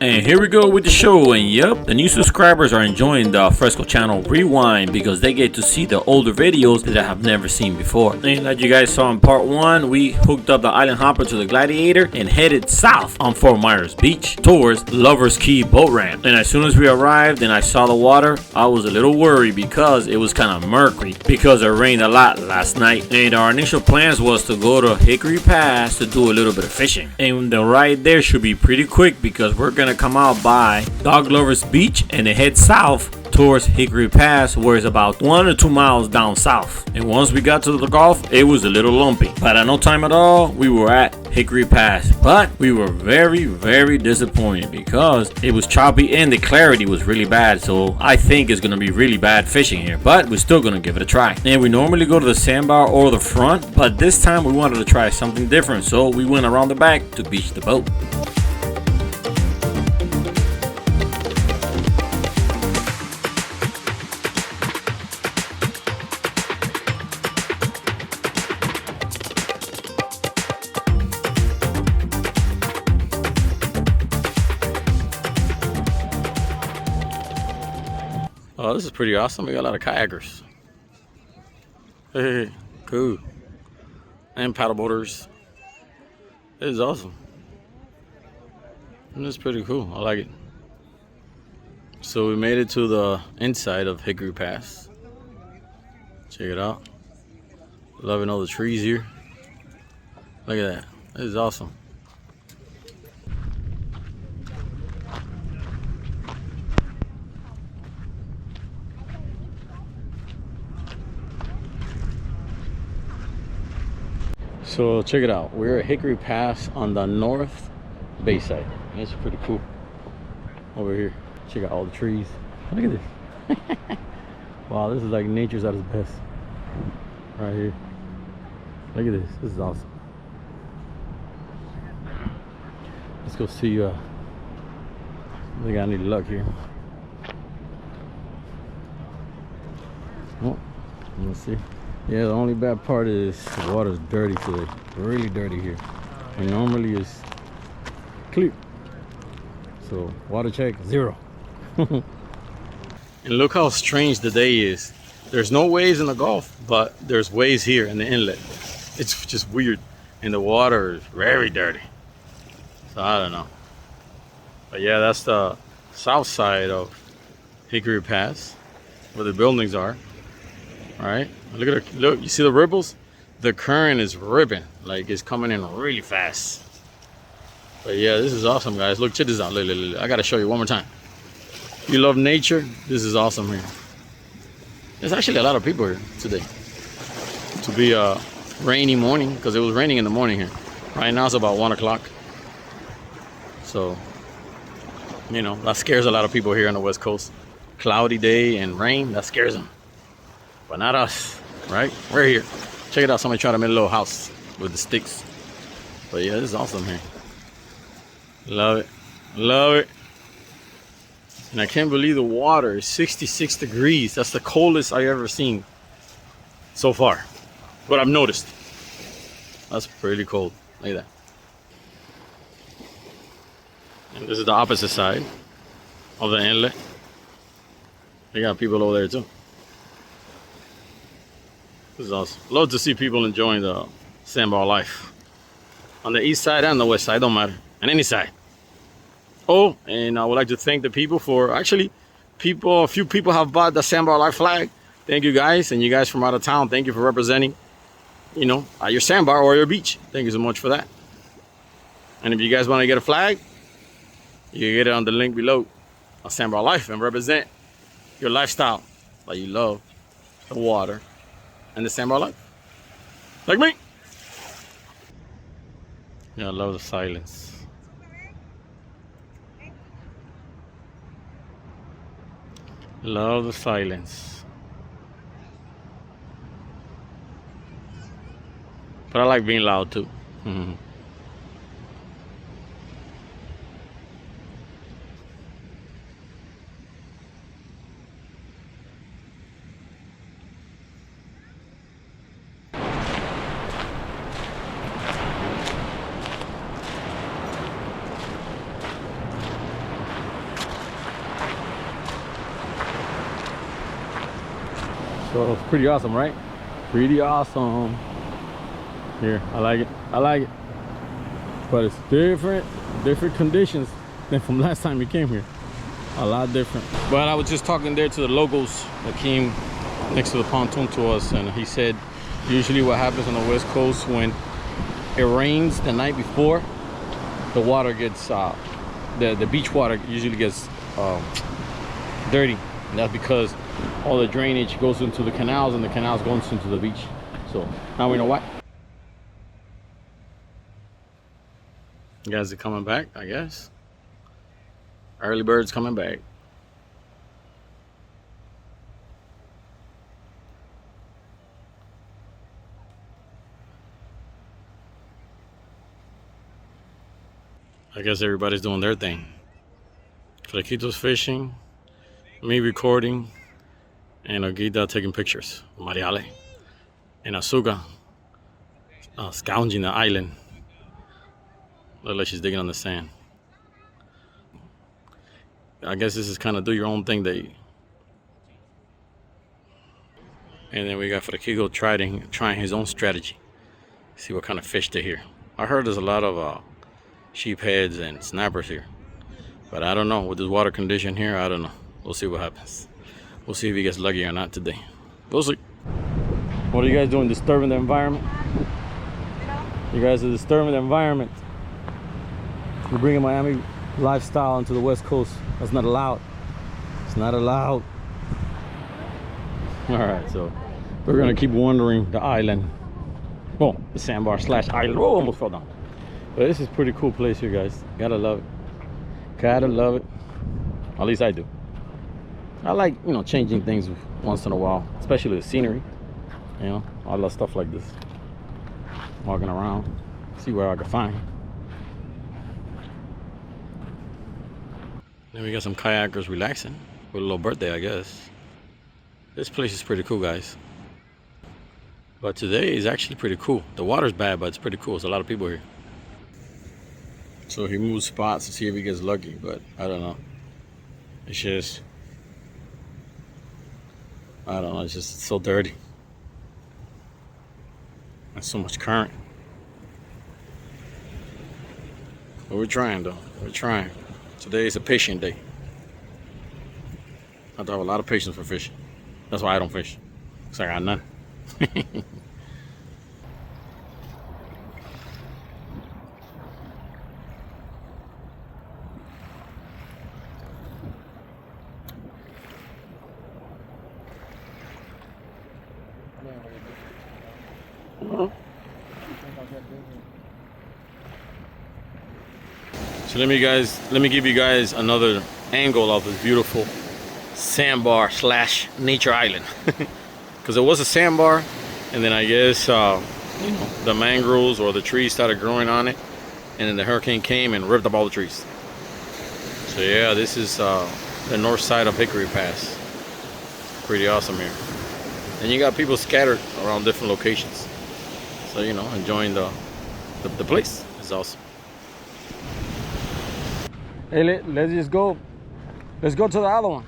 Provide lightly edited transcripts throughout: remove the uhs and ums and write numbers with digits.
And here we go with the show, and yep, the new subscribers are enjoying the Fresco Channel Rewind because they get to see the older videos that I have never seen before. And like you guys saw in part 1, we hooked up the island hopper to the Gladiator and headed south on Fort Myers Beach towards Lover's Key boat ramp. And as soon as we arrived and I saw the water, I was a little worried because it was kind of murky because it rained a lot last night. And our initial plans was to go to Hickory Pass to do a little bit of fishing. And the ride there should be pretty quick because we're gonna come out by Dog Lovers Beach and then head south towards Hickory Pass, where it's about 1 or 2 miles down south. And once we got to the Gulf, it was a little lumpy, but at no time at all we were at Hickory Pass. But we were very disappointed because it was choppy and the clarity was really bad. So I think it's gonna be really bad fishing here, but we're still gonna give it a try. And we normally go to the Sandbar or the front, but this time we wanted to try something different, so we went around the back to beach the boat. Oh, this is pretty awesome. We got a lot of kayakers. Hey, cool. And paddleboarders. This is awesome. And it's pretty cool. I like it. So we made it to the inside of Hickory Pass. Check it out. Loving all the trees here. Look at that. This is awesome. So check it out. We're at Hickory Pass on the north bay side. It's pretty cool. Over here. Check out all the trees. Look at this. Wow, this is like nature's at its best. Right here. Look at this. This is awesome. Let's go see I think I need luck here. Oh, let's see. Yeah, the only bad part is the water's dirty today. Really dirty here. And normally it's clear. So water check 0. And look how strange the day is. There's no waves in the Gulf, but there's waves here in the inlet. It's just weird. And the water is very dirty. So I don't know. But yeah, that's the south side of Hickory Pass, where the buildings are. All right, look at it. Look, you see the ripples? The current is ripping, like it's coming in really fast. But yeah, this is awesome, guys. Look, check this out. Look. I gotta show you one more time. If you love nature, this is awesome here. There's actually a lot of people here today. To be a rainy morning, because it was raining in the morning here. Right now it's about 1 o'clock. So, you know, that scares a lot of people here on the West Coast. Cloudy day and rain, that scares them. But not us, right? We're here. Check it out. Somebody tried to make a little house with the sticks. But yeah, this is awesome here. Love it. Love it. And I can't believe the water is 66 degrees. That's the coldest I've ever seen so far. What I've noticed. That's pretty cold. Look at that. And this is the opposite side of the inlet. They got people over there too. This is awesome. Love to see people enjoying the Sandbar life. On the east side and the west side, don't matter. On any side. Oh, and I would like to thank the people for actually a few people have bought the Sandbar life flag. Thank you guys, and you guys from out of town, thank you for representing, you know, your Sandbar or your beach. Thank you so much for that. And if you guys want to get a flag, you can get it on the link below on Sandbar life and represent your lifestyle that you love, the water and the Sandbar life, like me. Yeah, I love the silence. Love the silence. But I like being loud too. So it's pretty awesome, right? Pretty awesome. Here, I like it. I like it. But it's different conditions than from last time we came here. A lot different. But I was just talking there to the locals that came next to the pontoon to us, and he said usually what happens on the West Coast when it rains the night before, the water gets the beach water usually gets dirty, and that's because all the drainage goes into the canals and the canals goes into the beach. So now we know why. You guys are coming back, I guess. Early birds coming back. I guess everybody's doing their thing. Fresquito's fishing, me recording, and Ogita taking pictures. Mariale and Asuga scounging the island. Look like she's digging on the sand. I guess this is kind of do your own thing day. And then we got Fresquito trying his own strategy. See what kind of fish they hear. I heard there's a lot of sheepheads and snappers here. But I don't know. With this water condition here, I don't know. We'll see what happens. We'll see if he gets lucky or not today. We'll see. What are you guys doing? Disturbing the environment? You guys are disturbing the environment. We're bringing Miami lifestyle into the West Coast. That's not allowed. It's not allowed. All right, so we're gonna keep wandering the island. Well, the Sandbar / island. Oh, almost fell down. But this is a pretty cool place here, guys. Gotta love it. Gotta love it. At least I do. I like, you know, changing things once in a while, especially the scenery. You know, I love stuff like this. Walking around, see where I can find. Then we got some kayakers relaxing with a little birthday, I guess. This place is pretty cool, guys. But today is actually pretty cool. The water's bad, but it's pretty cool. There's a lot of people here. So he moves spots to see if he gets lucky, but I don't know. It's just, I don't know, it's just so dirty. There's so much current. But we're trying though, we're trying. Today is a patient day. I have to have a lot of patience for fishing. That's why I don't fish. Because I got none. So let me give you guys another angle of this beautiful Sandbar / nature island. Because it was a sandbar, and then I guess you know, the mangroves or the trees started growing on it, and then the hurricane came and ripped up all the trees. So yeah, this is the north side of Hickory Pass. Pretty awesome here. And you got people scattered around different locations. So, you know, enjoying the place. It's awesome. Hey, let's just go. Let's go to the other one.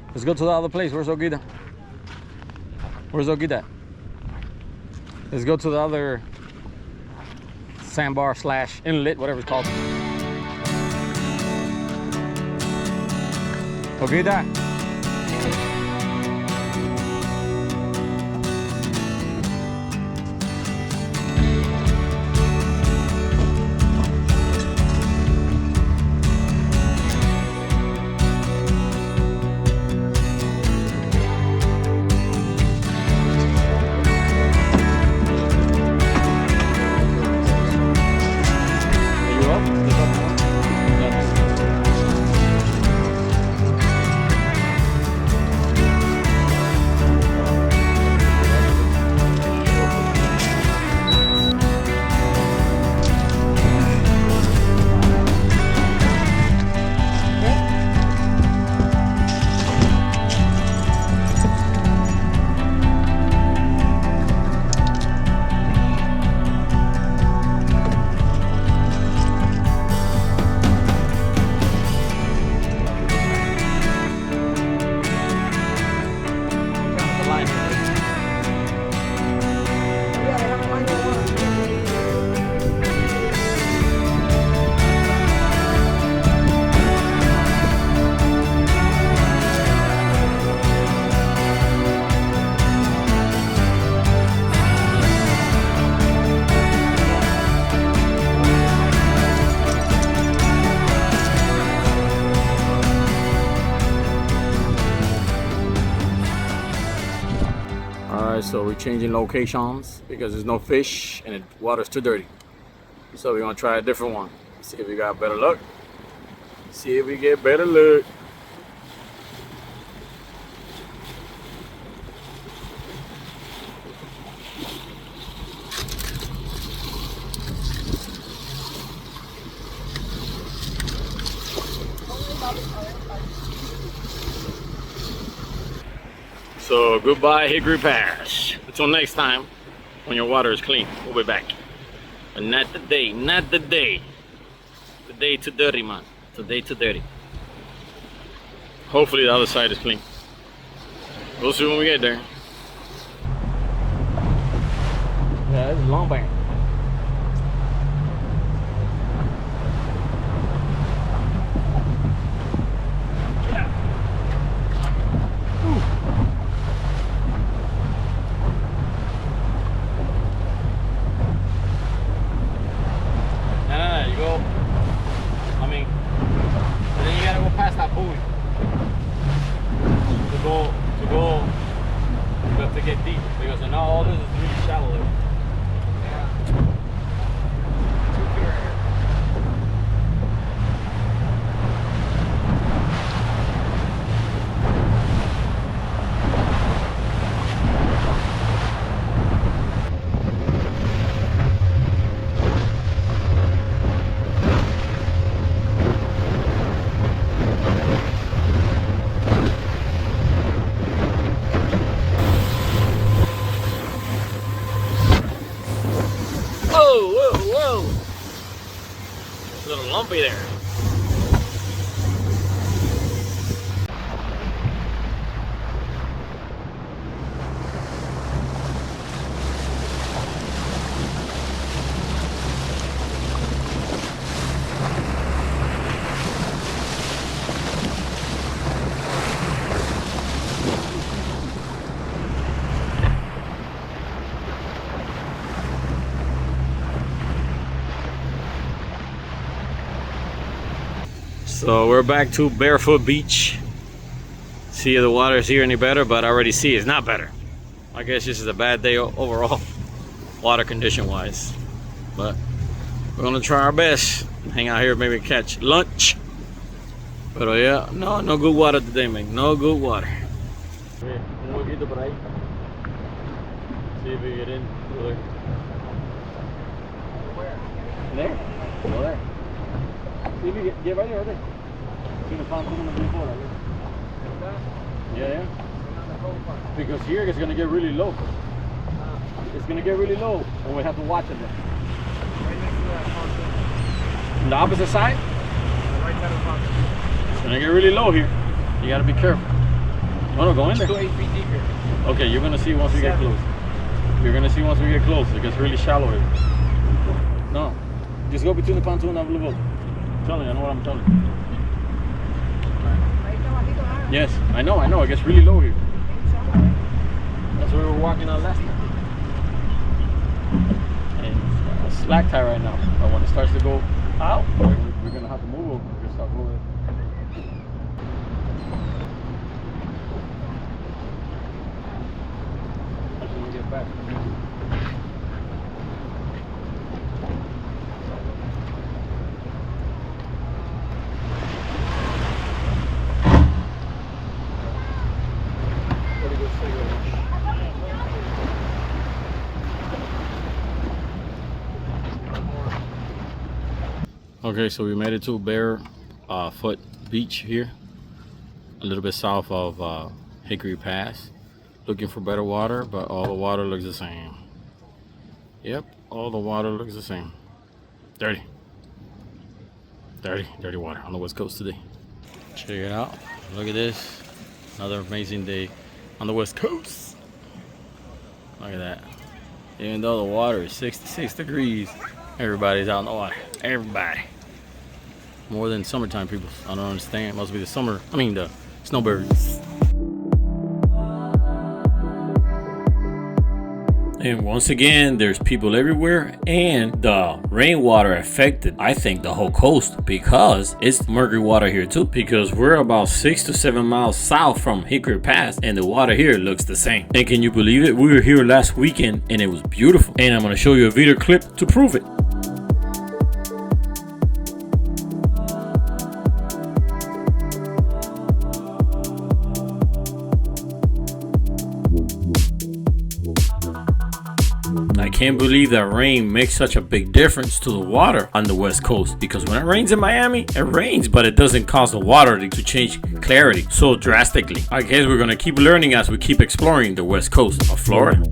Let's go to the other place. Where's Ogita? Where's Ogita? Let's go to the other sandbar / inlet, whatever it's called. Ogita. changing locations because there's no fish and the water's too dirty. So we're gonna try a different one. See if we got better luck. See if we get better luck. So goodbye Hickory Pass. Until next time, when your water is clean, we'll be back. But not today, not today. Today too dirty, man. Today too dirty. Hopefully the other side is clean. We'll see when we get there. Yeah, it's a long bank. Get deep because now all this is really shallow. Yeah. A little lumpy there. So we're back to Barefoot Beach. See if the water is here any better, but I already see it's not better. I guess this is a bad day overall, water condition wise. But we're gonna try our best. Hang out here, maybe catch lunch. But yeah, no good water today, man. No good water. See if we get in through there. There? Go there. See if we get right there. See the pontoon on the blue boat. Yeah. Because here it's gonna get really low. It's gonna get really low, and we have to watch it then. Right next to that pontoon. On the opposite side? The right side of the pontoon. It's gonna get really low here. You gotta be careful. No, go in there. Go 8 feet deep here. Okay, you're gonna see once we get close. You're gonna see once we get close. It gets really shallow here. No, just go between the pontoon and the blue boat. I'm telling you, I know what I'm telling you. Yes, I know. It gets really low here. That's where we were walking on last time. And it's slack tie right now. But when it starts to go out, we're gonna have to move over. We're gonna start moving. Actually, we get back. Okay, so we made it to Barefoot Beach here, a little bit south of Hickory Pass. Looking for better water, but all the water looks the same. Yep, all the water looks the same. Dirty water on the west coast today. Check it out. Look at this. Another amazing day on the west coast. Look at that. Even though the water is 66 degrees, everybody's out in the water. Everybody. More than summertime people. I don't understand. It must be the snowbirds. And once again, there's people everywhere, and the rainwater affected, I think, the whole coast because it's murky water here too, because we're about 6 to 7 miles south from Hickory Pass and the water here looks the same. And can you believe it? We were here last weekend and it was beautiful. And I'm gonna show you a video clip to prove it. I can't believe that rain makes such a big difference to the water on the west coast, because when it rains in Miami, it rains, but it doesn't cause the water to change clarity so drastically. I guess we're gonna keep learning as we keep exploring the west coast of Florida.